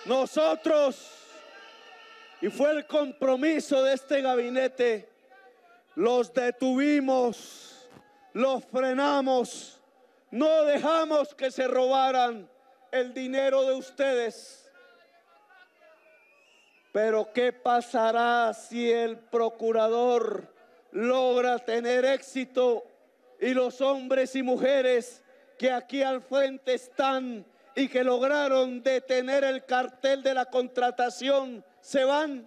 Nosotros, y fue el compromiso de este gabinete, los detuvimos, los frenamos, no dejamos que se robaran el dinero de ustedes. Pero ¿qué pasará si el procurador logra tener éxito y los hombres y mujeres que aquí al frente están y que lograron detener el cartel de la contratación se van?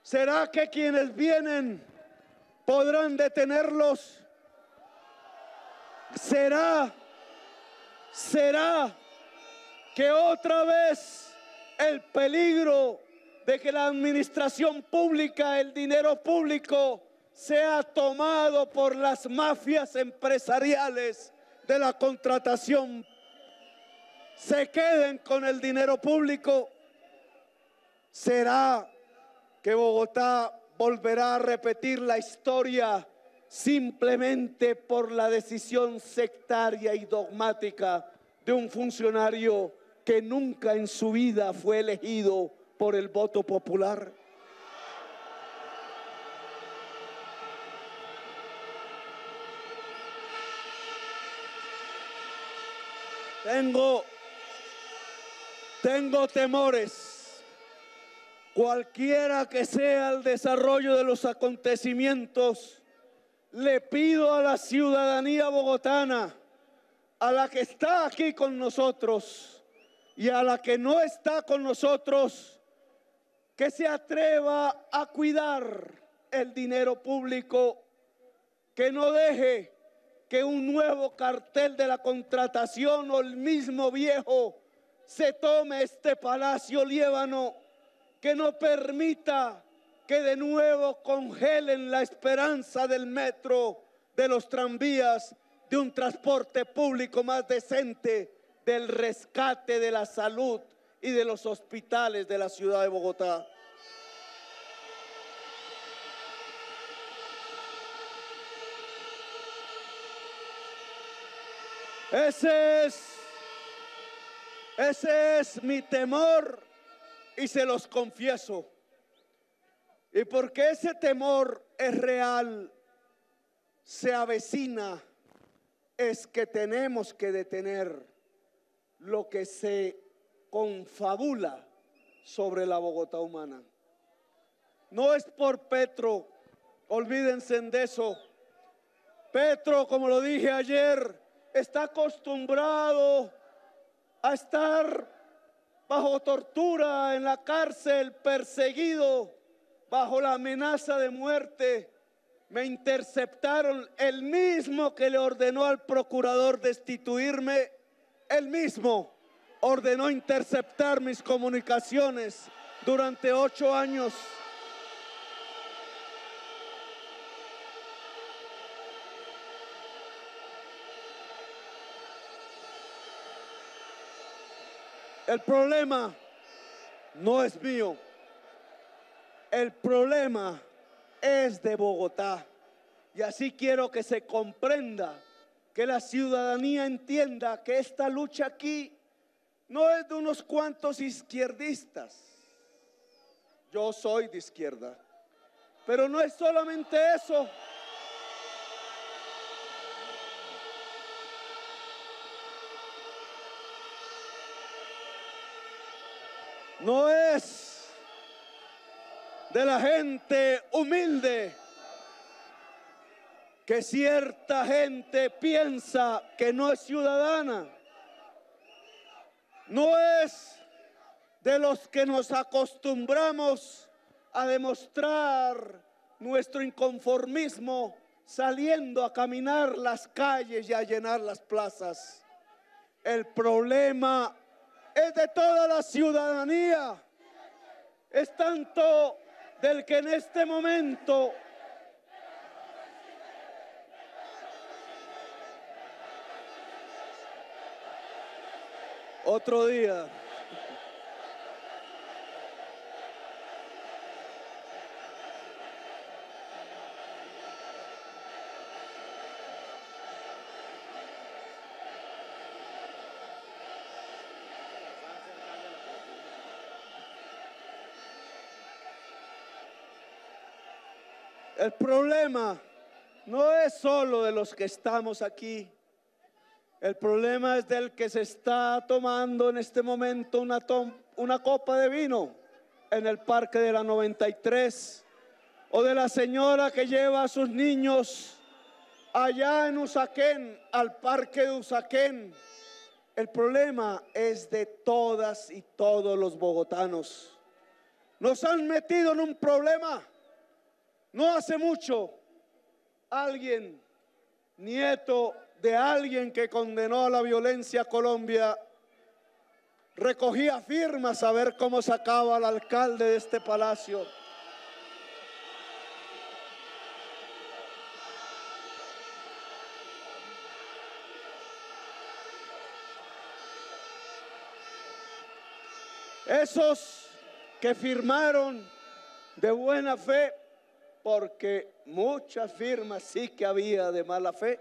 ¿Será que quienes vienen podrán detenerlos? ¿Será que otra vez el peligro de que la administración pública, el dinero público, sea tomado por las mafias empresariales de la contratación, se queden con el dinero público? ¿Será que Bogotá volverá a repetir la historia simplemente por la decisión sectaria y dogmática de un funcionario que nunca en su vida fue elegido por el voto popular? Tengo temores. Cualquiera que sea el desarrollo de los acontecimientos, le pido a la ciudadanía bogotana, a la que está aquí con nosotros y a la que no está con nosotros, que se atreva a cuidar el dinero público, que no deje que un nuevo cartel de la contratación o el mismo viejo se tome este Palacio Líbano, que no permita que de nuevo congelen la esperanza del metro, de los tranvías, de un transporte público más decente, del rescate de la salud y de los hospitales de la ciudad de Bogotá. Ese es mi temor y se los confieso. Y porque ese temor es real, se avecina, es que tenemos que detener lo que se confabula sobre la Bogotá humana. No es por Petro, olvídense de eso. Petro, como lo dije ayer, está acostumbrado a estar bajo tortura en la cárcel, perseguido, bajo la amenaza de muerte. Me interceptaron, el mismo que le ordenó al procurador destituirme, el mismo ordenó interceptar mis comunicaciones durante 8 años. El problema no es mío, el problema es de Bogotá. Y así quiero que se comprenda, que la ciudadanía entienda que esta lucha aquí no es de unos cuantos izquierdistas. Yo soy de izquierda, pero no es solamente eso. No es de la gente humilde, que cierta gente piensa que no es ciudadana. No es de los que nos acostumbramos a demostrar nuestro inconformismo saliendo a caminar las calles y a llenar las plazas. El problema es de toda la ciudadanía. Es tanto del que en este momento otro día. El problema no es solo de los que estamos aquí. El problema es del que se está tomando en este momento una copa de vino en el Parque de la 93, o de la señora que lleva a sus niños allá en Usaquén, al Parque de Usaquén. El problema es de todas y todos los bogotanos. Nos han metido en un problema. No hace mucho, alguien, nieto de alguien que condenó a la violencia a Colombia, recogía firmas a ver cómo sacaba al alcalde de este palacio. Esos que firmaron de buena fe, porque muchas firmas sí que había de mala fe,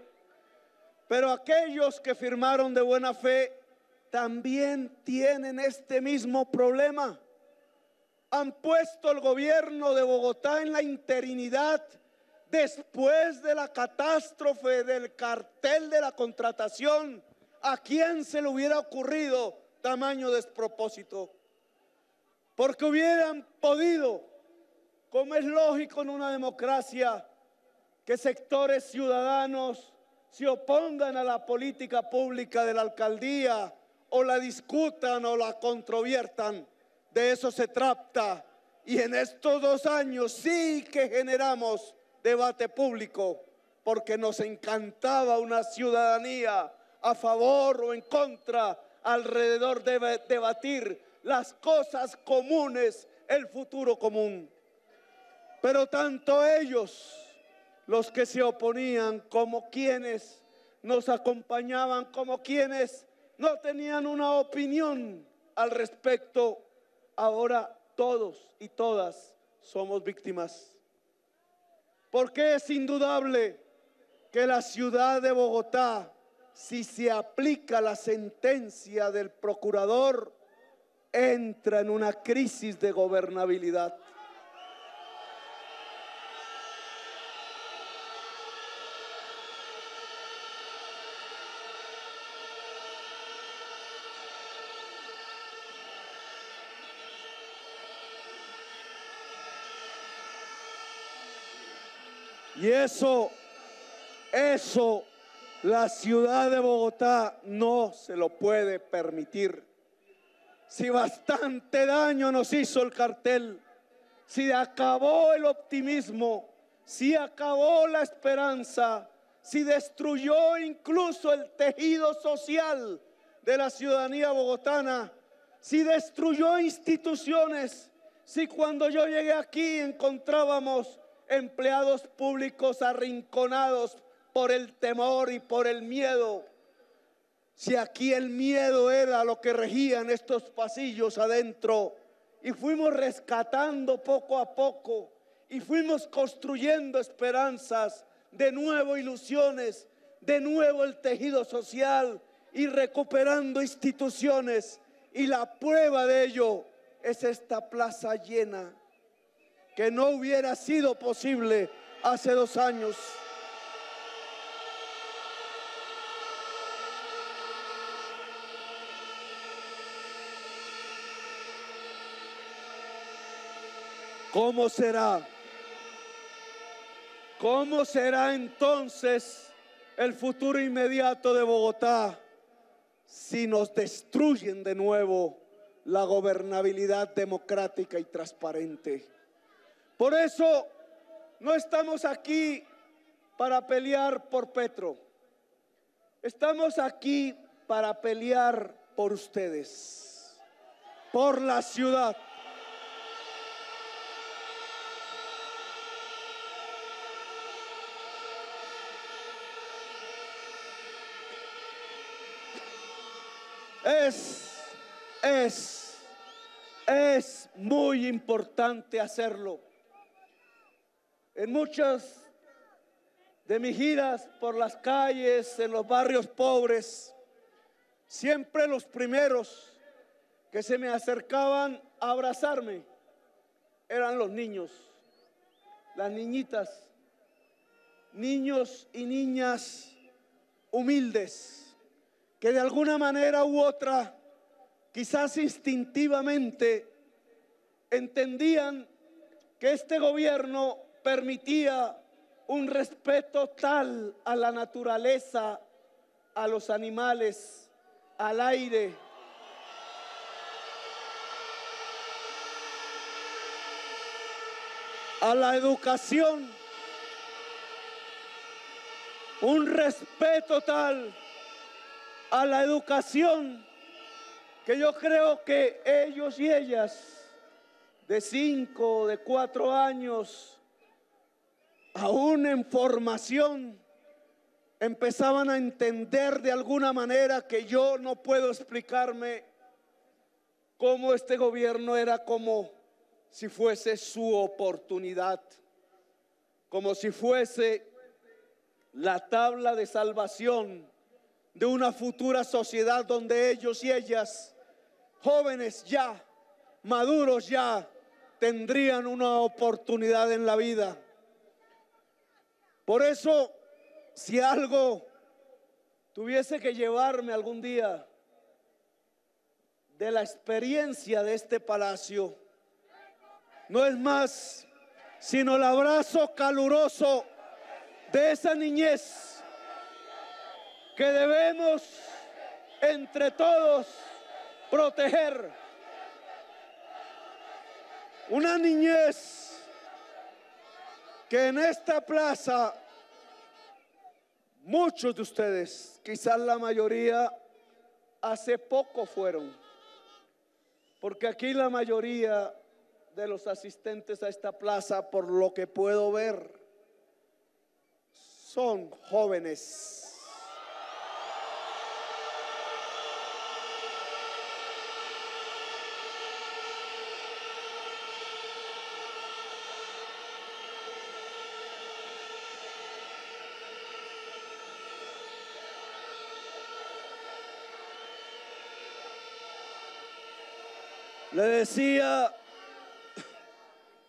pero aquellos que firmaron de buena fe también tienen este mismo problema. Han puesto el gobierno de Bogotá en la interinidad después de la catástrofe del cartel de la contratación. ¿A quién se le hubiera ocurrido tamaño despropósito? Porque hubieran podido, como es lógico en una democracia, que sectores ciudadanos se opongan a la política pública de la alcaldía, o la discutan o la controviertan. De eso se trata. Y en estos 2 años sí que generamos debate público, porque nos encantaba una ciudadanía a favor o en contra, alrededor de debatir las cosas comunes, el futuro común. Pero tanto ellos, los que se oponían, como quienes nos acompañaban, como quienes no tenían una opinión al respecto, ahora todos y todas somos víctimas. Porque es indudable que la ciudad de Bogotá, si se aplica la sentencia del procurador, entra en una crisis de gobernabilidad. Y eso, la ciudad de Bogotá no se lo puede permitir. Si bastante daño nos hizo el cartel, si acabó el optimismo, si acabó la esperanza, si destruyó incluso el tejido social de la ciudadanía bogotana, si destruyó instituciones, si cuando yo llegué aquí encontrábamos empleados públicos arrinconados por el temor y por el miedo, si aquí el miedo era lo que regía en estos pasillos adentro, y fuimos rescatando poco a poco y fuimos construyendo esperanzas, de nuevo ilusiones, de nuevo el tejido social y recuperando instituciones, y la prueba de ello es esta plaza llena, que no hubiera sido posible hace 2 años. ¿Cómo será? ¿Cómo será entonces el futuro inmediato de Bogotá si nos destruyen de nuevo la gobernabilidad democrática y transparente? Por eso no estamos aquí para pelear por Petro. Estamos aquí para pelear por ustedes, por la ciudad. Es muy importante hacerlo. En muchas de mis giras por las calles, en los barrios pobres, siempre los primeros que se me acercaban a abrazarme eran los niños. las niñitas, niños y niñas humildes, que de alguna manera u otra, quizás instintivamente, entendían que este gobierno permitía un respeto tal a la naturaleza, a los animales, al aire, a la educación, un respeto tal a la educación, que yo creo que ellos y ellas de 5, de 4 años, aún en formación, empezaban a entender de alguna manera que yo no puedo explicarme cómo este gobierno era como si fuese su oportunidad, como si fuese la tabla de salvación de una futura sociedad donde ellos y ellas, jóvenes ya, maduros ya, tendrían una oportunidad en la vida. Por eso, si algo tuviese que llevarme algún día de la experiencia de este palacio, no es más sino el abrazo caluroso de esa niñez que debemos entre todos proteger. Una niñez que en esta plaza muchos de ustedes, quizás la mayoría, hace poco fueron, porque aquí la mayoría de los asistentes a esta plaza, por lo que puedo ver, son jóvenes.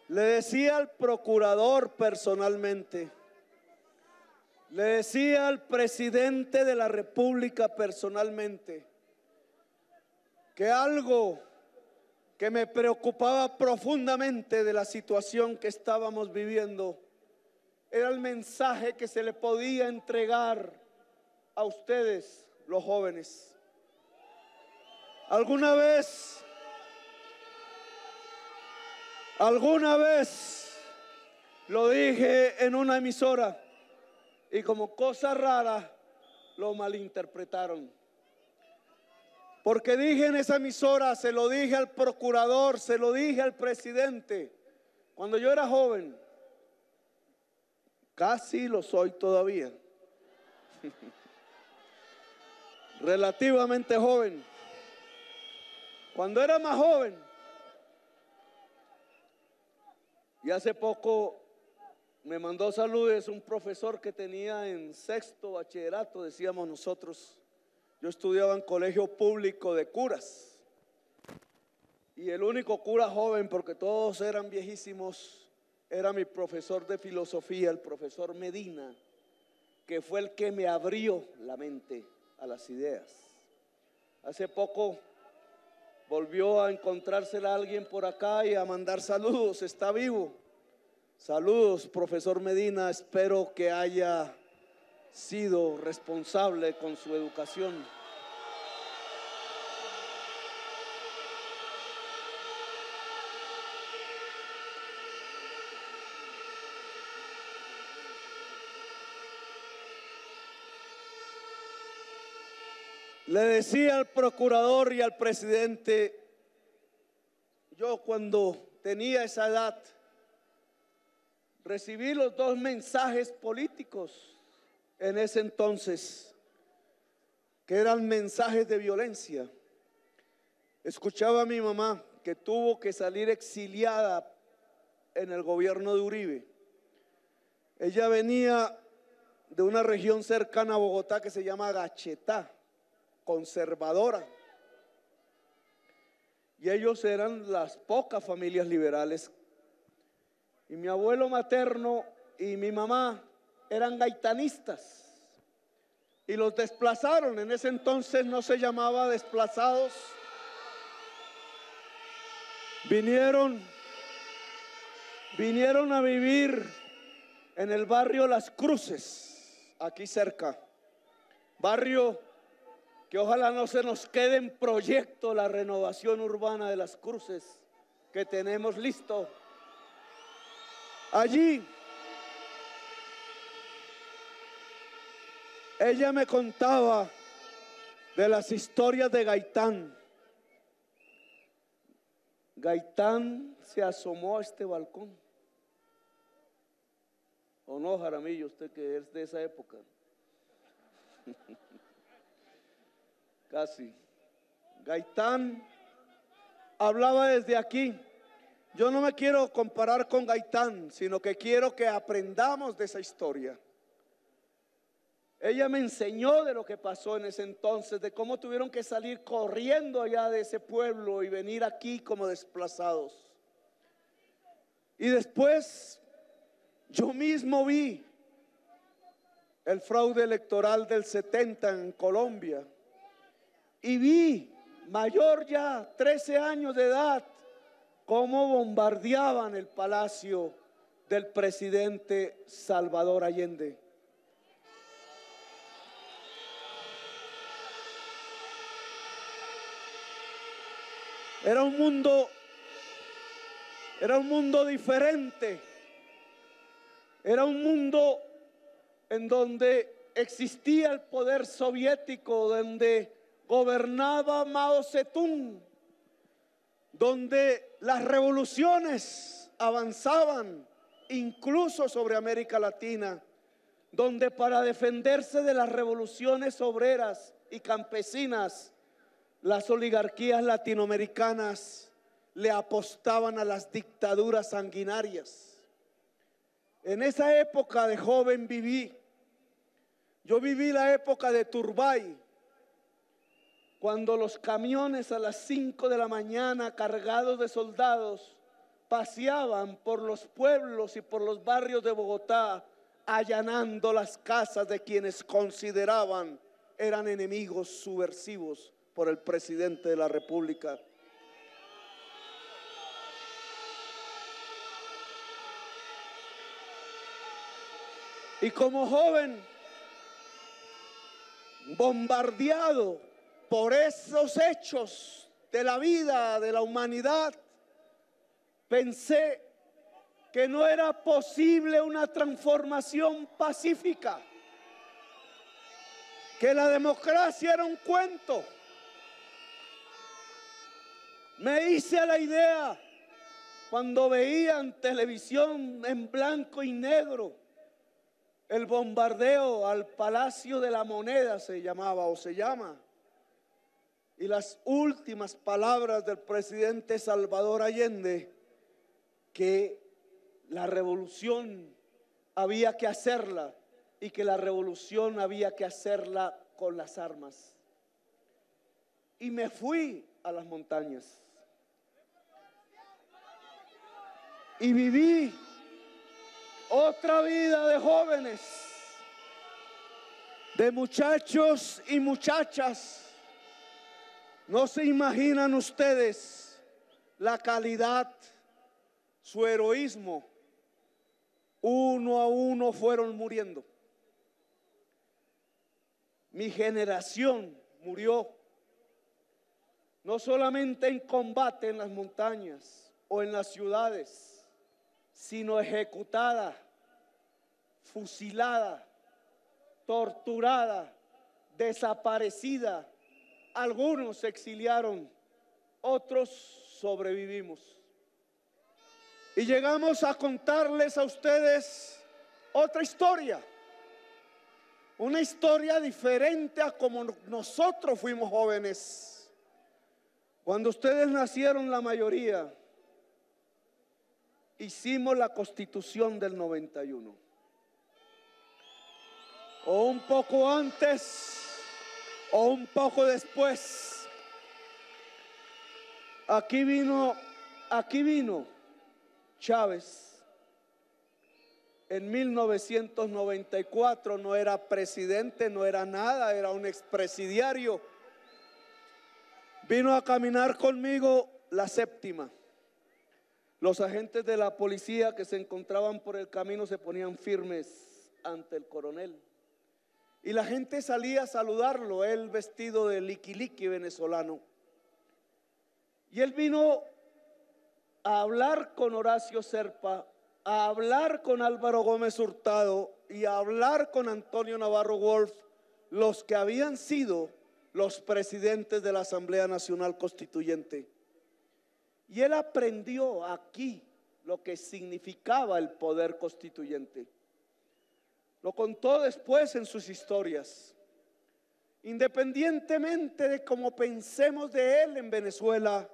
Le decía al procurador personalmente, le decía al presidente de la República personalmente, que algo que me preocupaba profundamente de la situación que estábamos viviendo era el mensaje que se le podía entregar a ustedes, los jóvenes. Alguna vez lo dije en una emisora y como cosa rara lo malinterpretaron. Porque dije en esa emisora, se lo dije al procurador, se lo dije al presidente, cuando yo era joven, casi lo soy todavía, relativamente joven. Cuando era más joven, y hace poco me mandó saludos un profesor que tenía en 6º bachillerato, decíamos nosotros. Yo estudiaba en colegio público de curas. Y el único cura joven, porque todos eran viejísimos, era mi profesor de filosofía, el profesor Medina, que fue el que me abrió la mente a las ideas. Hace poco volvió a encontrársela a alguien por acá y a mandar saludos, está vivo. Saludos, profesor Medina, espero que haya sido responsable con su educación. Le decía al procurador y al presidente, yo cuando tenía esa edad, recibí los 2 mensajes políticos en ese entonces, que eran mensajes de violencia. Escuchaba a mi mamá que tuvo que salir exiliada en el gobierno de Uribe. Ella venía de una región cercana a Bogotá que se llama Gachetá, conservadora. Y ellos eran las pocas familias liberales. Y mi abuelo materno y mi mamá eran gaitanistas. Y los desplazaron. En ese entonces no se llamaba desplazados. Vinieron a vivir en el barrio Las Cruces, aquí cerca. Barrio que ojalá no se nos quede en proyecto la renovación urbana de Las Cruces que tenemos listo. Allí ella me contaba de las historias de Gaitán. Gaitán se asomó a este balcón. ¿O no, Jaramillo, usted que es de esa época? Casi. Gaitán hablaba desde aquí. Yo no me quiero comparar con Gaitán, sino que quiero que aprendamos de esa historia. Ella me enseñó de lo que pasó en ese entonces, de cómo tuvieron que salir corriendo allá de ese pueblo y venir aquí como desplazados. Y después yo mismo vi el fraude electoral del 70 en Colombia. Y vi, mayor ya, 13 años de edad, cómo bombardeaban el palacio del presidente Salvador Allende. Era un mundo diferente. Era un mundo en donde existía el poder soviético, donde gobernaba Mao Zedong, donde las revoluciones avanzaban incluso sobre América Latina, donde para defenderse de las revoluciones obreras y campesinas, las oligarquías latinoamericanas le apostaban a las dictaduras sanguinarias. En esa época de joven yo viví la época de Turbay, cuando los camiones a las 5 de la mañana cargados de soldados paseaban por los pueblos y por los barrios de Bogotá, allanando las casas de quienes consideraban eran enemigos subversivos por el presidente de la República. Y como joven, bombardeado por esos hechos de la vida, de la humanidad, pensé que no era posible una transformación pacífica, que la democracia era un cuento. Me hice a la idea cuando veía en televisión en blanco y negro el bombardeo al Palacio de la Moneda, se llamaba o se llama, y las últimas palabras del presidente Salvador Allende, que la revolución había que hacerla y que la revolución había que hacerla con las armas. Y me fui a las montañas y viví otra vida de jóvenes, de muchachos y muchachas. No se imaginan ustedes la calidad, su heroísmo. Uno a uno fueron muriendo. Mi generación murió, no solamente en combate en las montañas o en las ciudades, sino ejecutada, fusilada, torturada, desaparecida. Algunos se exiliaron, otros sobrevivimos. Y llegamos a contarles a ustedes otra historia, una historia diferente a como nosotros fuimos jóvenes. Cuando ustedes nacieron, la mayoría, hicimos la Constitución del 91. O un poco antes o un poco después. Aquí vino Chávez En 1994 no era presidente, no era nada, era un expresidiario. Vino a caminar conmigo la séptima. Los agentes de la policía que se encontraban por el camino se ponían firmes ante el coronel. Y la gente salía a saludarlo, él vestido de liquiliqui venezolano. Y él vino a hablar con Horacio Serpa, a hablar con Álvaro Gómez Hurtado y a hablar con Antonio Navarro Wolf, los que habían sido los presidentes de la Asamblea Nacional Constituyente. Y él aprendió aquí lo que significaba el poder constituyente. Lo contó después en sus historias. Independientemente de cómo pensemos de él en Venezuela,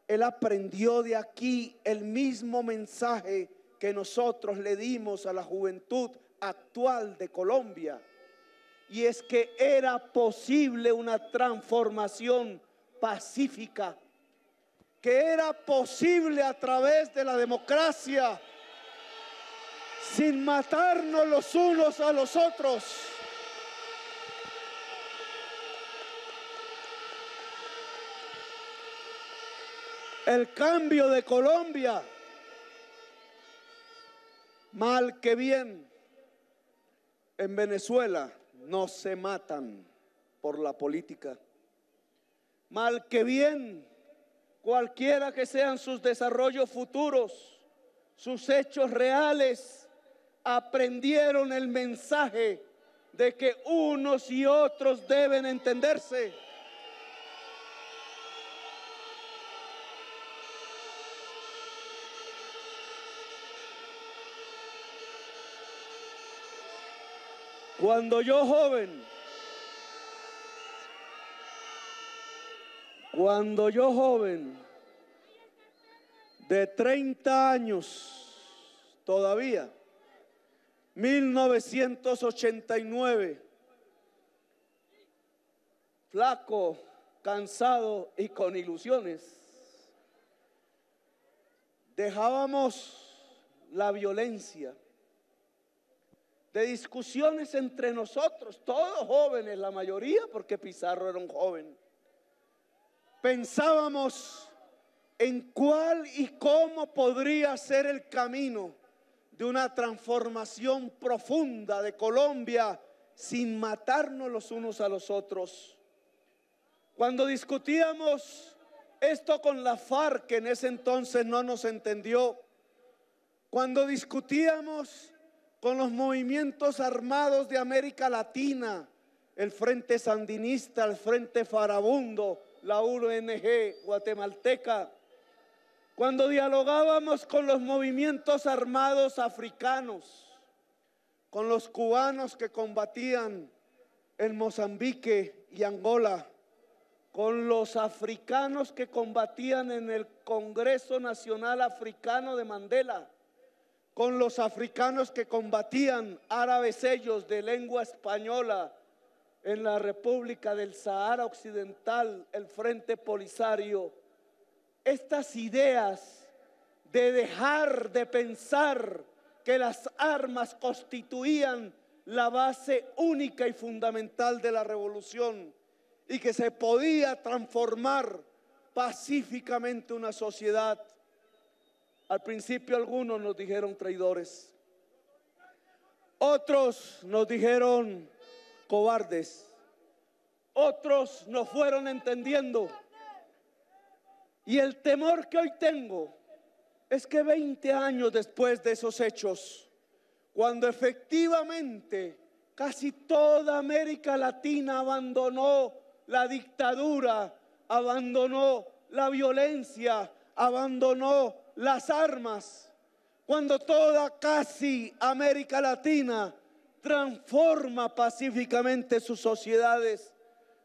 él aprendió de aquí el mismo mensaje que nosotros le dimos a la juventud actual de Colombia. Y es que era posible una transformación pacífica, que era posible a través de la democracia, sin matarnos los unos a los otros. El cambio de Colombia, mal que bien, en Venezuela no se matan por la política. Mal que bien, cualquiera que sean sus desarrollos futuros, sus hechos reales, aprendieron el mensaje de que unos y otros deben entenderse. Cuando yo joven, de 30 años todavía, 1989, flaco, cansado y con ilusiones, dejábamos la violencia de discusiones entre nosotros, todos jóvenes, la mayoría, porque Pizarro era un joven. Pensábamos en cuál y cómo podría ser el camino de una transformación profunda de Colombia sin matarnos los unos a los otros. Cuando discutíamos esto con la FARC, que en ese entonces no nos entendió, cuando discutíamos con los movimientos armados de América Latina, el Frente Sandinista, el Frente Farabundo, la UNG guatemalteca, cuando dialogábamos con los movimientos armados africanos, con los cubanos que combatían en Mozambique y Angola, con los africanos que combatían en el Congreso Nacional Africano de Mandela, con los africanos que combatían árabes ellos de lengua española en la República del Sahara Occidental, el Frente Polisario. Estas ideas de dejar de pensar que las armas constituían la base única y fundamental de la revolución y que se podía transformar pacíficamente una sociedad. Al principio algunos nos dijeron traidores, otros nos dijeron cobardes, otros nos fueron entendiendo. Y el temor que hoy tengo es que 20 años después de esos hechos, cuando efectivamente casi toda América Latina abandonó la dictadura, abandonó la violencia, abandonó las armas, cuando toda casi América Latina transforma pacíficamente sus sociedades,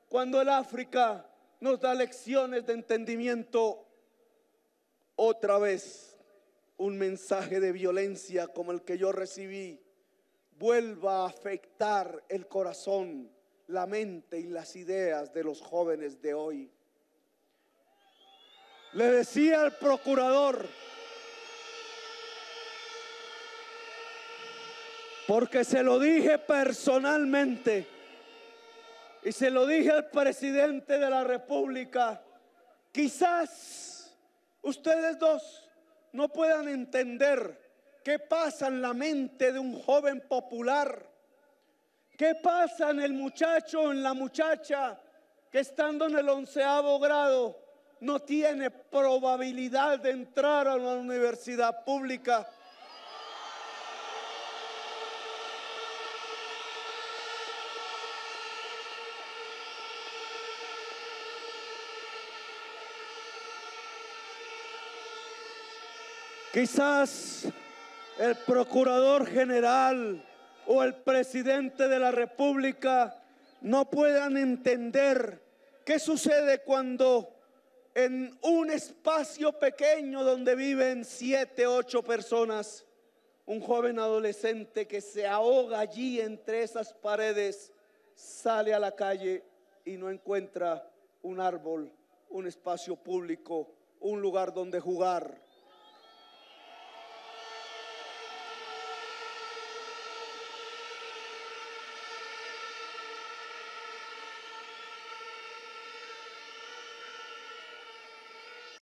cuando el África nos da lecciones de entendimiento, otra vez un mensaje de violencia como el que yo recibí vuelva a afectar el corazón, la mente y las ideas de los jóvenes de hoy. Le decía al procurador, porque se lo dije personalmente y se lo dije al presidente de la República. Quizás ustedes dos no puedan entender qué pasa en la mente de un joven popular, qué pasa en el muchacho o en la muchacha que estando en el 11º grado no tiene probabilidad de entrar a una universidad pública. Quizás el procurador general o el presidente de la República no puedan entender qué sucede cuando en un espacio pequeño donde viven 7, 8 personas, un joven adolescente que se ahoga allí entre esas paredes, sale a la calle y no encuentra un árbol, un espacio público, un lugar donde jugar.